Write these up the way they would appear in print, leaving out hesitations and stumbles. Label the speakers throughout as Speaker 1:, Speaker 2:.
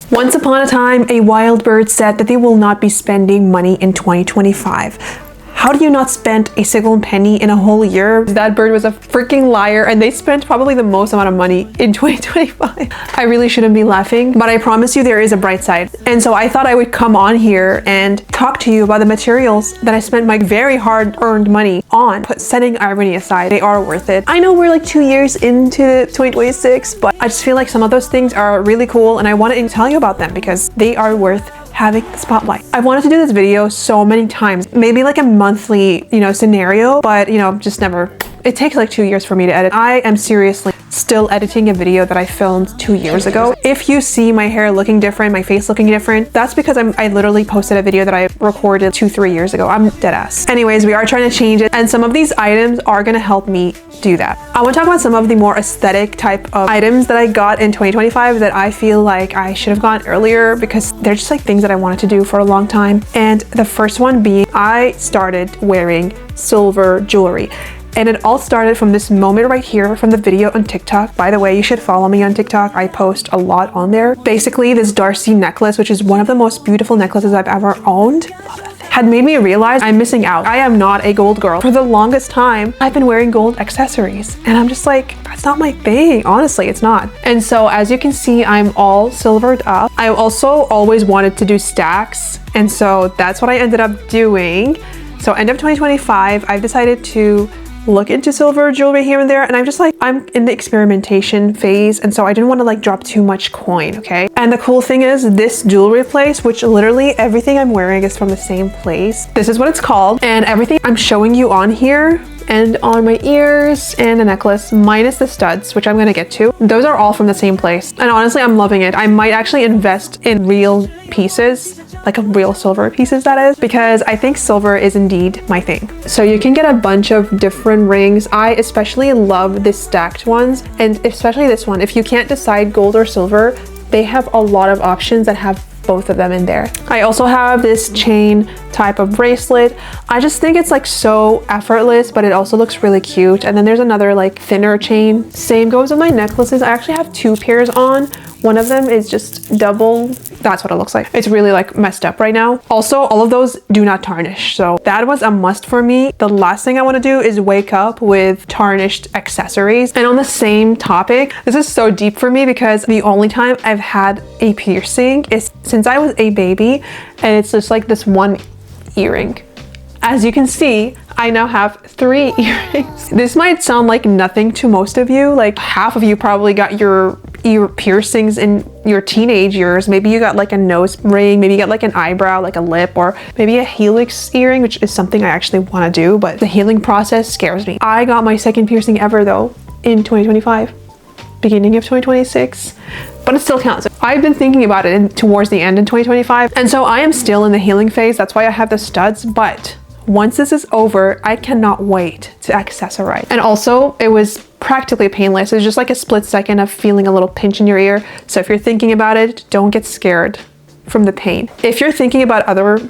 Speaker 1: Once upon a time, a wild bird said that they will not be spending money in 2025. How do you not spend a single penny in a whole year? That bird was a freaking liar, and they spent probably the most amount of money in 2025. I really shouldn't be laughing, but I promise you there is a bright side. And so I thought I would come on here and talk to you about the materials that I spent my very hard-earned money on. But setting irony aside, they are worth it. I know we're like 2 years into 2026, but I just feel like some of those things are really cool, and I wanted to tell you about them because they are worth having the spotlight. I wanted to do this video so many times, maybe like a monthly, scenario, but just never. It takes like 2 years for me to edit. I am seriously still editing a video that I filmed 2 years ago. If you see my hair looking different, my face looking different, that's because I literally posted a video that I recorded 2-3 years ago. I'm dead ass. Anyways, we are trying to change it, and some of these items are gonna help me do that. I want to talk about some of the more aesthetic type of items that I got in 2025 that I feel like I should have gotten earlier because they're just like things that I wanted to do for a long time. And the first one being, I started wearing silver jewelry. And it all started from this moment right here from the video on TikTok. By the way, you should follow me on TikTok. I post a lot on there. Basically, this Darcy necklace, which is one of the most beautiful necklaces I've ever owned, love that thing, had made me realize I'm missing out. I am not a gold girl. For the longest time, I've been wearing gold accessories. And I'm just like, that's not my thing. Honestly, it's not. And so as you can see, I'm all silvered up. I also always wanted to do stacks. And so that's what I ended up doing. So end of 2025, I've decided to look into silver jewelry here and there, and I'm in the experimentation phase, and so I didn't want to like drop too much coin, okay? And the cool thing is this jewelry place, which literally everything I'm wearing is from the same place. This is what it's called, and everything I'm showing you on here and on my ears and the necklace, minus the studs, which I'm gonna get to, those are all from the same place. And honestly, I'm loving it. I might actually invest in real pieces, like a real silver pieces that is, because I think silver is indeed my thing. So you can get a bunch of different rings. I especially love the stacked ones, and especially this one. If you can't decide gold or silver, they have a lot of options that have both of them in there. I also have this chain type of bracelet. I just think it's like so effortless, but it also looks really cute. And then there's another like thinner chain. Same goes with my necklaces. I actually have 2 pairs on. One of them is just double. That's what it looks like. It's really like messed up right now. Also, all of those do not tarnish. So that was a must for me. The last thing I want to do is wake up with tarnished accessories. And on the same topic, this is so deep for me because the only time I've had a piercing is since I was a baby, and it's just like this one earring. As you can see, I now have 3 earrings. This might sound like nothing to most of you. Like half of you probably got your ear piercings in your teenage years. Maybe you got like a nose ring, maybe you got like an eyebrow, like a lip, or maybe a helix earring, which is something I actually want to do, but the healing process scares me. I got my second piercing ever though in 2025, beginning of 2026, but it still counts. I've been thinking about it towards the end in 2025, and so I am still in the healing phase. That's why I have the studs, but once this is over, I cannot wait to accessorize. And also, it was practically painless. It was just like a split second of feeling a little pinch in your ear. So if you're thinking about it, don't get scared from the pain. If you're thinking about other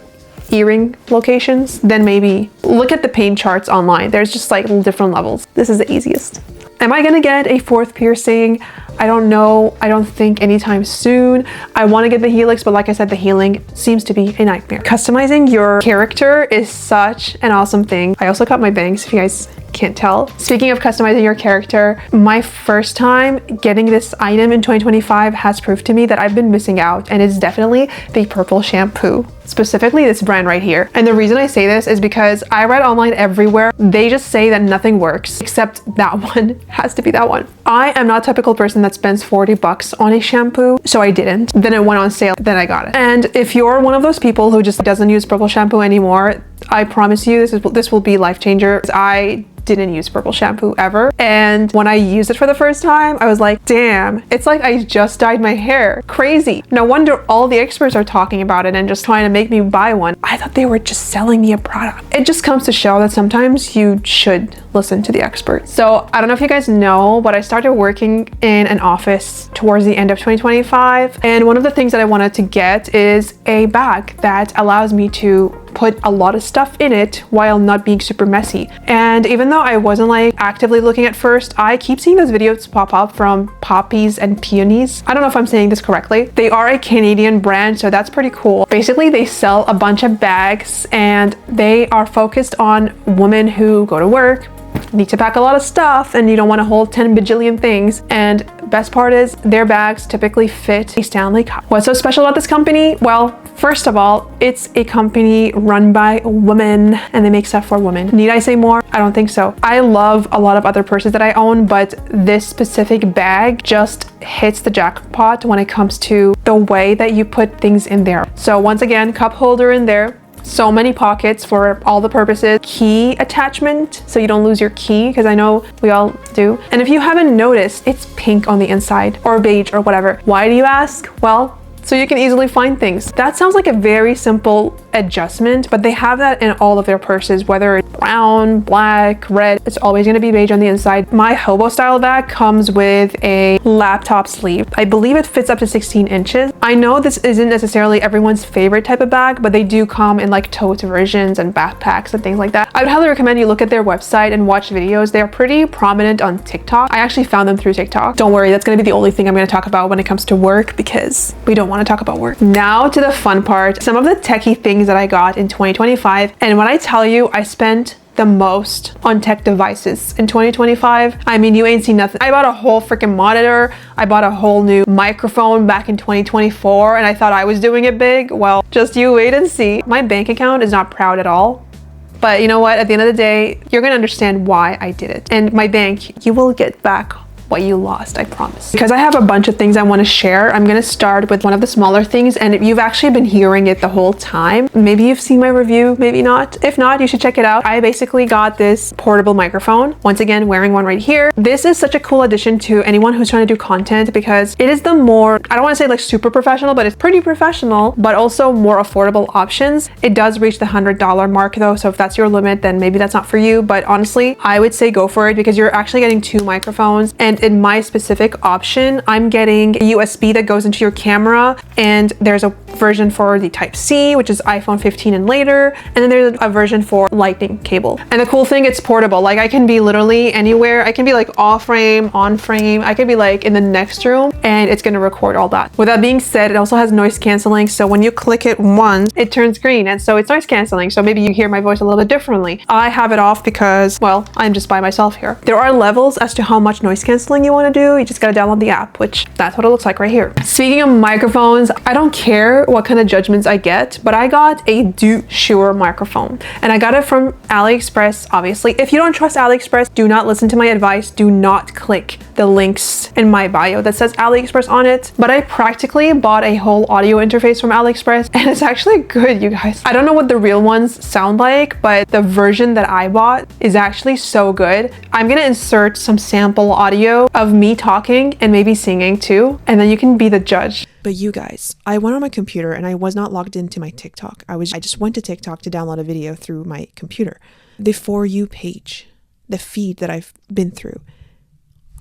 Speaker 1: earring locations, then maybe look at the pain charts online. There's just like different levels. This is the easiest. Am I gonna get a 4th piercing? I don't know. I don't think anytime soon. I want to get the helix, but like I said, the healing seems to be a nightmare. Customizing your character is such an awesome thing. I also cut my bangs, if you guys can't tell. Speaking of customizing your character, my first time getting this item in 2025 has proved to me that I've been missing out, and it's definitely the purple shampoo. Specifically this brand right here. And the reason I say this is because I read online everywhere, they just say that nothing works except that one. Has to be that one. I am not a typical person that spends 40 bucks on a shampoo, so I didn't. Then it went on sale, then I got it. And if you're one of those people who just doesn't use purple shampoo anymore, I promise you this will be life changer. I didn't use purple shampoo ever, and when I used it for the first time, I was like, damn, it's like I just dyed my hair. Crazy. No wonder all the experts are talking about it and just trying to make me buy one. I thought they were just selling me a product. It just comes to show that sometimes you should listen to the experts. So I don't know if you guys know, but I started working in an office towards the end of 2025, and one of the things that I wanted to get is a bag that allows me to put a lot of stuff in it while not being super messy. And even though I wasn't like actively looking at first, I keep seeing those videos pop up from Poppies and Peonies. I don't know if I'm saying this correctly. They are a Canadian brand, so that's pretty cool. Basically, they sell a bunch of bags and they are focused on women who go to work, need to pack a lot of stuff, and you don't want to hold 10 bajillion things. And best part is their bags typically fit a Stanley Cup. What's so special about this company? Well, first of all, it's a company run by women and they make stuff for women. Need I say more? I don't think so. I love a lot of other purses that I own, but this specific bag just hits the jackpot when it comes to the way that you put things in there. So once again, cup holder in there. So many pockets for all the purposes. Key attachment so you don't lose your key, because I know we all do. And if you haven't noticed, it's pink on the inside, or beige or whatever. Why do you ask? Well, so you can easily find things. That sounds like a very simple adjustment, but they have that in all of their purses, whether it's brown, black, red, it's always gonna be beige on the inside. My hobo style bag comes with a laptop sleeve. I believe it fits up to 16 inches. I know this isn't necessarily everyone's favorite type of bag, but they do come in like tote versions and backpacks and things like that. I would highly recommend you look at their website and watch videos. They're pretty prominent on TikTok. I actually found them through TikTok. Don't worry, that's gonna be the only thing I'm gonna talk about when it comes to work, because we don't want to talk about work. Now to the fun part, some of the techie things that I got in 2025. And when I tell you I spent the most on tech devices in 2025, I mean, you ain't seen nothing. I bought a whole freaking monitor. I bought a whole new microphone back in 2024 and I thought I was doing it big. Well, just you wait and see. My bank account is not proud at all. But you know what? At the end of the day, you're gonna understand why I did it. And my bank, you will get back what you lost, I promise. Because I have a bunch of things I want to share, I'm gonna start with one of the smaller things, and you've actually been hearing it the whole time. Maybe you've seen my review, maybe not. If not, you should check it out. I basically got this portable microphone. Once again, wearing one right here. This is such a cool addition to anyone who's trying to do content, because it is the more, I don't want to say like super professional, but it's pretty professional, but also more affordable options. It does reach the $100 mark though, so if that's your limit, then maybe that's not for you. But honestly, I would say go for it, because you're actually getting two microphones. And in my specific option, I'm getting a USB that goes into your camera, and there's a version for the Type-C, which is iPhone 15 and later, and then there's a version for lightning cable. And the cool thing, it's portable. Like I can be literally anywhere. I can be like off frame, on frame. I could be like in the next room and it's gonna record all that. With that being said, it also has noise canceling. So when you click it once, it turns green, and so it's noise canceling. So maybe you hear my voice a little bit differently. I have it off because, well, I'm just by myself here. There are levels as to how much noise canceling you want to do. You just gotta download the app, which that's what it looks like right here. Speaking of microphones, I don't care what kind of judgments I get, but I got a Shure microphone, and I got it from AliExpress. Obviously, if you don't trust AliExpress, do not listen to my advice. Do not click the links in my bio that says AliExpress on it. But I practically bought a whole audio interface from AliExpress, and it's actually good, you guys. I don't know what the real ones sound like, but the version that I bought is actually so good. I'm gonna insert some sample audio of me talking and maybe singing too, and then you can be the judge. But you guys, I went on my computer and I was not logged into my TikTok. I just went to TikTok to download a video through my computer. The For You page, the feed that I've been through,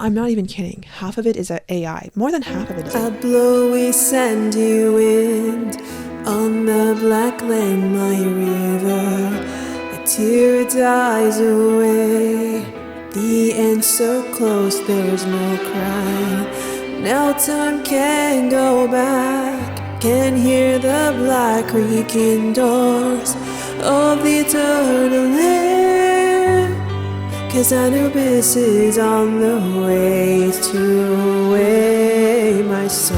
Speaker 1: I'm not even kidding. Half of it is AI. More than half of it is AI. A blowy sandy wind on the black land, my river. A tear dies away. The end so close, there's no crying. Now time can't go back. Can hear the black creaking doors of the eternal land. 'Cause Anubis is on the way to away my soul.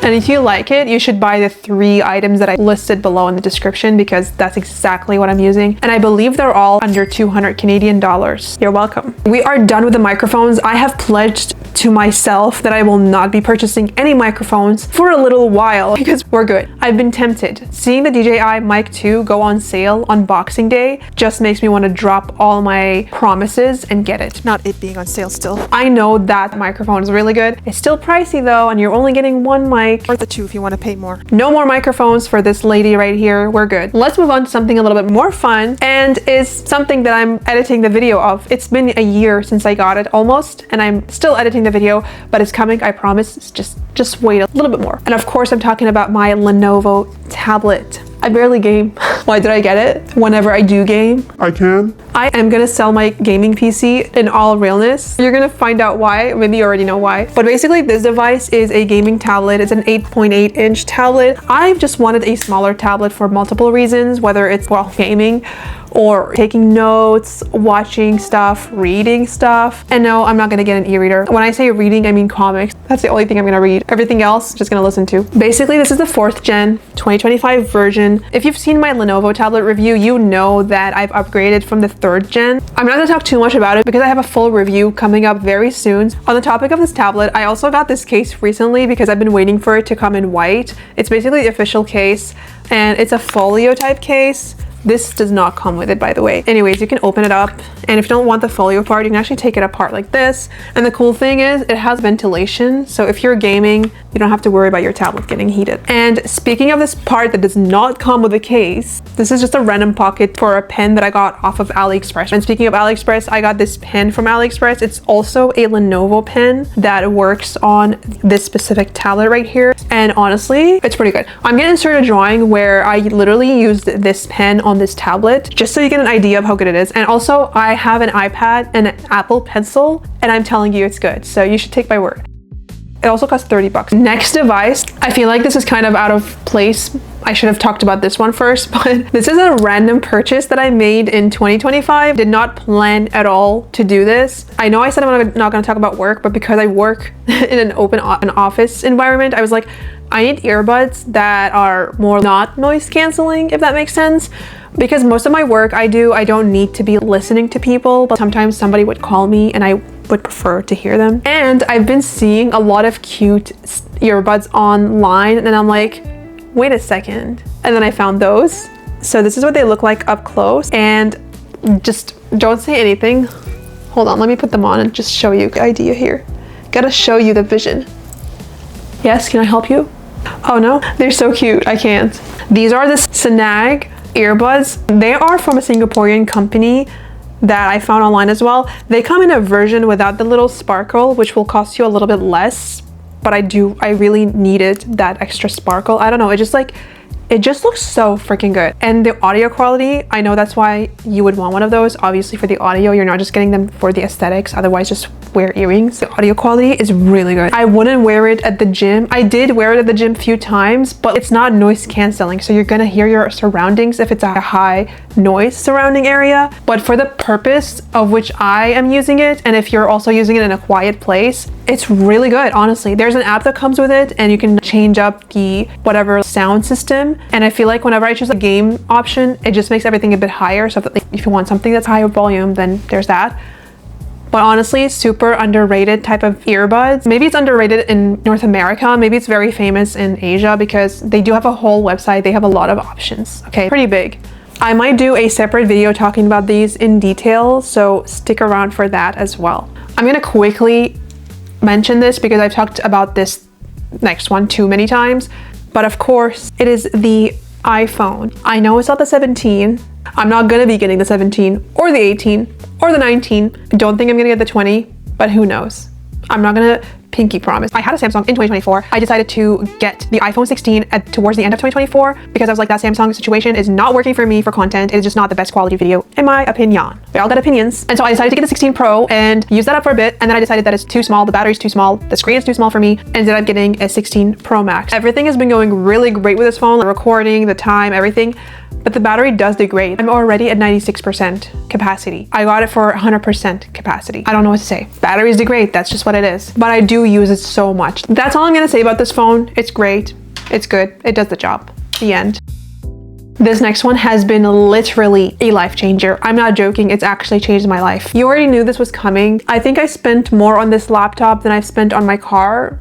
Speaker 1: And if you like it, you should buy the 3 items that I listed below in the description, because that's exactly what I'm using. And I believe they're all under 200 Canadian dollars. You're welcome. We are done with the microphones. I have pledged to myself that I will not be purchasing any microphones for a little while, because we're good. I've been tempted. Seeing the DJI Mic 2 go on sale on Boxing Day just makes me want to drop all my promises and get it. Not it being on sale still. I know that microphone is really good. It's still pricey though, and you're only getting one mic. mic,
Speaker 2: or the 2 if you want to pay more.
Speaker 1: No more microphones for this lady right here. We're good. Let's move on to something a little bit more fun, and is something that I'm editing the video of. It's been a year since I got it almost, and I'm still editing the video, but it's coming, I promise. It's just wait a little bit more. And of course, I'm talking about my Lenovo tablet. I barely game. Why did I get it? Whenever I do game,
Speaker 3: I can.
Speaker 1: I am gonna sell my gaming PC in all realness. You're gonna find out why. Maybe you already know why. But basically, this device is a gaming tablet. It's an 8.8 inch tablet. I've just wanted a smaller tablet for multiple reasons, whether it's while gaming or taking notes, watching stuff, reading stuff. And no, I'm not gonna get an e-reader. When I say reading, I mean comics. That's the only thing I'm gonna read. Everything else, just gonna listen to. Basically, this is the 4th gen 2025 version. If you've seen my Lenovo tablet review, you know that I've upgraded from the 3rd gen. I'm not gonna talk too much about it because I have a full review coming up very soon. On the topic of this tablet, I also got this case recently because I've been waiting for it to come in white. It's basically the official case, and it's a folio type case. This does not come with it, by the way. Anyways, you can open it up, and if you don't want the folio part, you can actually take it apart like this. And the cool thing is it has ventilation, so if you're gaming, you don't have to worry about your tablet getting heated. And speaking of this part that does not come with a case, this is just a random pocket for a pen that I got off of AliExpress. And speaking of AliExpress, I got this pen from AliExpress. It's also a Lenovo pen that works on this specific tablet right here. And honestly, it's pretty good. I'm gonna insert a drawing where I literally used this pen on this tablet, just so you get an idea of how good it is. And also, I have an iPad and an Apple Pencil, and I'm telling you it's good, so you should take my word. It also costs 30 bucks. Next device, I feel like this is kind of out of place. I should have talked about this one first, but this is a random purchase that I made in 2025. Did not plan at all to do this. I know I said I'm not gonna talk about work, but because I work in an open office environment, I was like, I need earbuds that are more not noise canceling, if that makes sense. Because most of my work I don't need to be listening to people, but sometimes somebody would call me and I would prefer to hear them. And I've been seeing a lot of cute earbuds online, and I'm like, wait a second. And then I found those. So this is what they look like up close, and just don't say anything. Hold on, let me put them on and just show you the idea here. Gotta show you the vision. Yes, can I help you? Oh no, they're so cute, I can't. These are the Snag earbuds. They are from a Singaporean company that I found online as well. They come in a version without the little sparkle, which will cost you a little bit less, but I really needed that extra sparkle. I don't know, it just looks so freaking good. And the audio quality, I know that's why you would want one of those. Obviously for the audio, you're not just getting them for the aesthetics, otherwise just wear earrings. The audio quality is really good. I wouldn't wear it at the gym. I did wear it at the gym a few times, but it's not noise canceling, so you're gonna hear your surroundings if it's a high noise surrounding area. But for the purpose of which I am using it, and if you're also using it in a quiet place, it's really good, honestly. There's an app that comes with it, and you can change up the whatever sound system. And I feel like whenever I choose a game option, it just makes everything a bit higher. So if you want something that's higher volume, then there's that. But honestly, super underrated type of earbuds. Maybe it's underrated in North America. Maybe it's very famous in Asia because they do have a whole website. They have a lot of options, okay? Pretty big. I might do a separate video talking about these in detail, so stick around for that as well. I'm gonna quickly mention this because I've talked about this next one too many times. But of course, it is the iPhone. I know it's not the 17. I'm not gonna be getting the 17 or the 18 or the 19. I don't think I'm gonna get the 20, but who knows? I'm not gonna pinky promise. I had a Samsung in 2024. I decided to get the iPhone 16 towards the end of 2024 because I was like, that Samsung situation is not working for me for content. It's just not the best quality video, in my opinion. We all got opinions. And so I decided to get the 16 Pro and use that up for a bit. And then I decided that it's too small. The battery's too small. The screen is too small for me. Ended up getting a 16 Pro Max. Everything has been going really great with this phone. The recording, the time, everything. But the battery does degrade. I'm already at 96% capacity. I got it for 100% capacity. I don't know what to say. Batteries degrade, that's just what it is. But I do use it so much. That's all I'm gonna say about this phone. It's great, it's good, it does the job. The end. This next one has been literally a life changer. I'm not joking, it's actually changed my life. You already knew this was coming. I think I spent more on this laptop than I've spent on my car.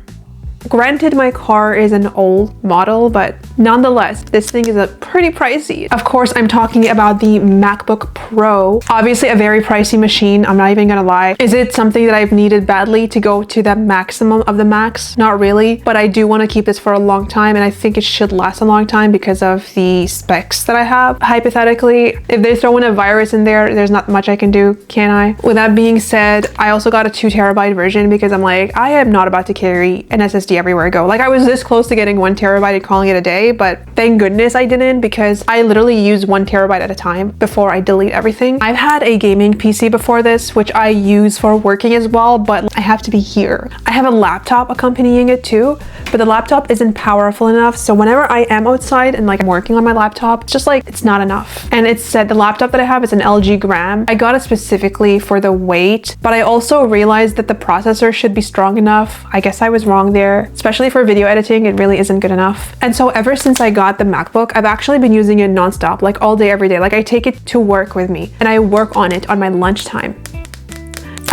Speaker 1: Granted, my car is an old model, but Nonetheless, this thing is pretty pricey. Of course, I'm talking about the MacBook Pro. Obviously a very pricey machine, I'm not even gonna lie. Is it something that I've needed badly to go to the maximum of the max? Not really, but I do want to keep this for a long time, and I think it should last a long time because of the specs that I have. Hypothetically, if they throw in a virus in there, there's not much I can do, can I? With that being said, I also got a 2TB version because I'm like, I am not about to carry an SSD everywhere I go. Like, I was this close to getting 1TB and calling it a day, but thank goodness I didn't, because I literally use 1TB at a time before I delete everything. I've had a gaming PC before this, which I use for working as well, but I have to be here. I have a laptop accompanying it too, but the laptop isn't powerful enough, so whenever I am outside and like I'm working on my laptop, it's just like, it's not enough. And it's said the laptop that I have is an LG Gram. I got it specifically for the weight, but I also realized that the processor should be strong enough. I guess I was wrong there. Especially for video editing, it really isn't good enough. And so ever since I got the MacBook, I've actually been using it nonstop, like all day, every day. Like, I take it to work with me and I work on it on my lunchtime.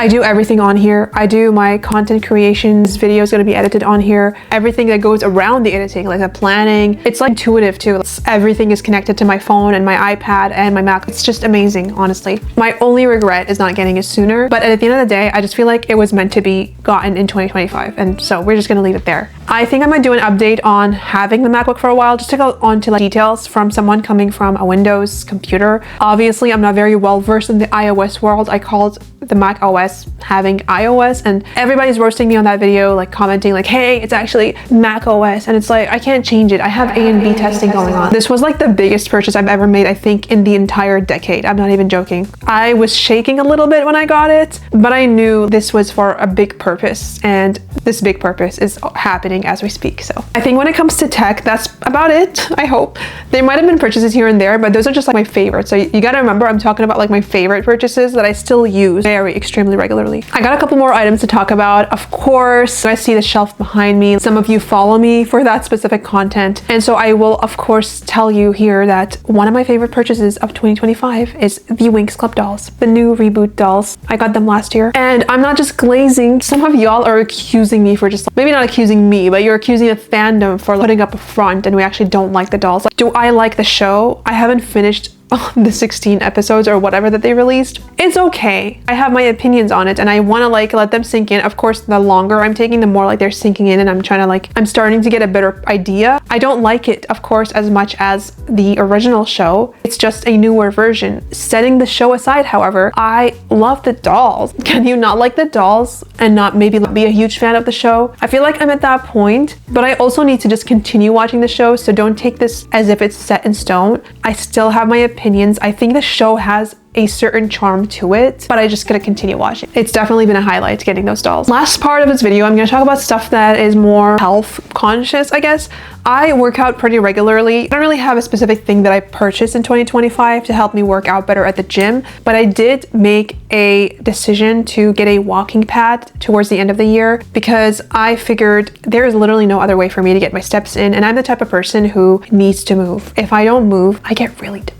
Speaker 1: I do everything on here. I do my content creations, videos gonna be edited on here. Everything that goes around the editing, like the planning, it's like intuitive too. Everything is connected to my phone and my iPad and my Mac. It's just amazing, honestly. My only regret is not getting it sooner, but at the end of the day, I just feel like it was meant to be gotten in 2025, and so we're just gonna leave it there. I think I might do an update on having the MacBook for a while, just to go on to like details from someone coming from a Windows computer. Obviously, I'm not very well versed in the iOS world. I called the Mac OS having iOS, and everybody's roasting me on that video, like commenting like, hey, it's actually Mac OS, and it's like, I can't change it. I have A and B testing going on. This was like the biggest purchase I've ever made, I think, in the entire decade. I'm not even joking. I was shaking a little bit when I got it, but I knew this was for a big purpose, and this big purpose is happening as we speak. So I think when it comes to tech, that's about it. I hope there might have been purchases here and there, but those are just like my favorites. So you got to remember, I'm talking about like my favorite purchases that I still use very extremely regularly. I got a couple more items to talk about. Of course, I see the shelf behind me. Some of you follow me for that specific content, and so I will of course tell you here that one of my favorite purchases of 2025 is the Winx Club dolls, the new reboot dolls. I got them last year, and I'm not just glazing. Some of y'all are accusing me for just, maybe not accusing me, but you're accusing the fandom for putting up a front, and we actually don't like the dolls. Like, do I like the show? I haven't finished the 16 episodes or whatever that they released. It's okay. I have my opinions on it, and I want to like let them sink in. Of course, the longer I'm taking, the more like they're sinking in, and I'm trying to like, I'm starting to get a better idea. I don't like it, of course, as much as the original show. It's just a newer version. Setting the show aside, however, I love the dolls. Can you not like the dolls and not maybe be a huge fan of the show? I feel like I'm at that point, but I also need to just continue watching the show, so don't take this as if it's set in stone. I still have my opinions. I think the show has a certain charm to it, but I just gotta continue watching. It's definitely been a highlight getting those dolls. Last part of this video, I'm gonna talk about stuff that is more health conscious, I guess. I work out pretty regularly. I don't really have a specific thing that I purchased in 2025 to help me work out better at the gym, but I did make a decision to get a walking pad towards the end of the year because I figured there is literally no other way for me to get my steps in, and I'm the type of person who needs to move. If I don't move, I get really depressed.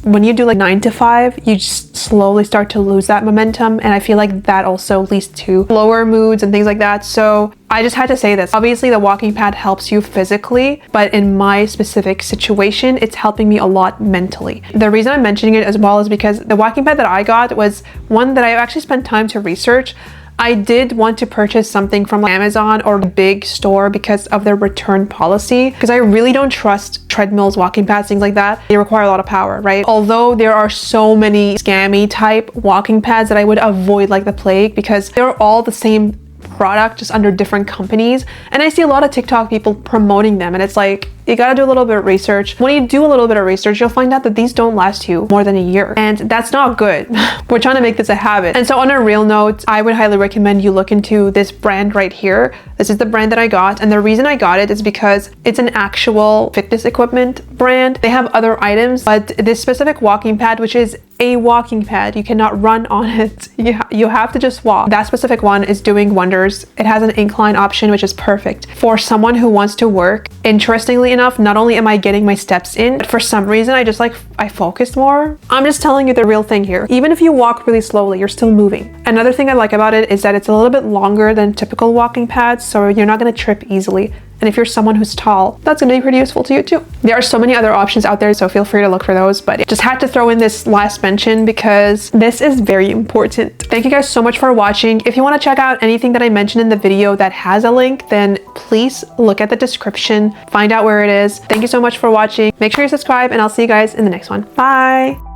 Speaker 1: When you do like 9 to 5, you just slowly start to lose that momentum, and I feel like that also leads to lower moods and things like that. So I just had to say this. Obviously, the walking pad helps you physically, but in my specific situation, it's helping me a lot mentally. The reason I'm mentioning it as well is because the walking pad that I got was one that I actually spent time to research. I did want to purchase something from Amazon or a big store because of their return policy, because I really don't trust treadmills, walking pads, things like that. They require a lot of power, right? Although there are so many scammy type walking pads that I would avoid like the plague, because they're all the same product, just under different companies, and I see a lot of TikTok people promoting them, and it's like, you gotta do a little bit of research. When you do a little bit of research, you'll find out that these don't last you more than a year, and that's not good. We're trying to make this a habit. And so on a real note, I would highly recommend you look into this brand right here. This is the brand that I got, and the reason I got it is because it's an actual fitness equipment brand. They have other items, but this specific walking pad, which is a walking pad, you cannot run on it. You have to just walk. That specific one is doing wonders. It has an incline option, which is perfect for someone who wants to work. Interestingly enough, not only am I getting my steps in, but for some reason I focused more. I'm just telling you the real thing here. Even if you walk really slowly, you're still moving. Another thing I like about it is that it's a little bit longer than typical walking pads, so you're not gonna trip easily. And if you're someone who's tall, that's gonna be pretty useful to you too. There are so many other options out there, so feel free to look for those, but just had to throw in this last mention because this is very important. Thank you guys so much for watching. If you want to check out anything that I mentioned in the video that has a link, then please look at the description, find out where it is. Thank you so much for watching. Make sure you subscribe, and I'll see you guys in the next one. Bye.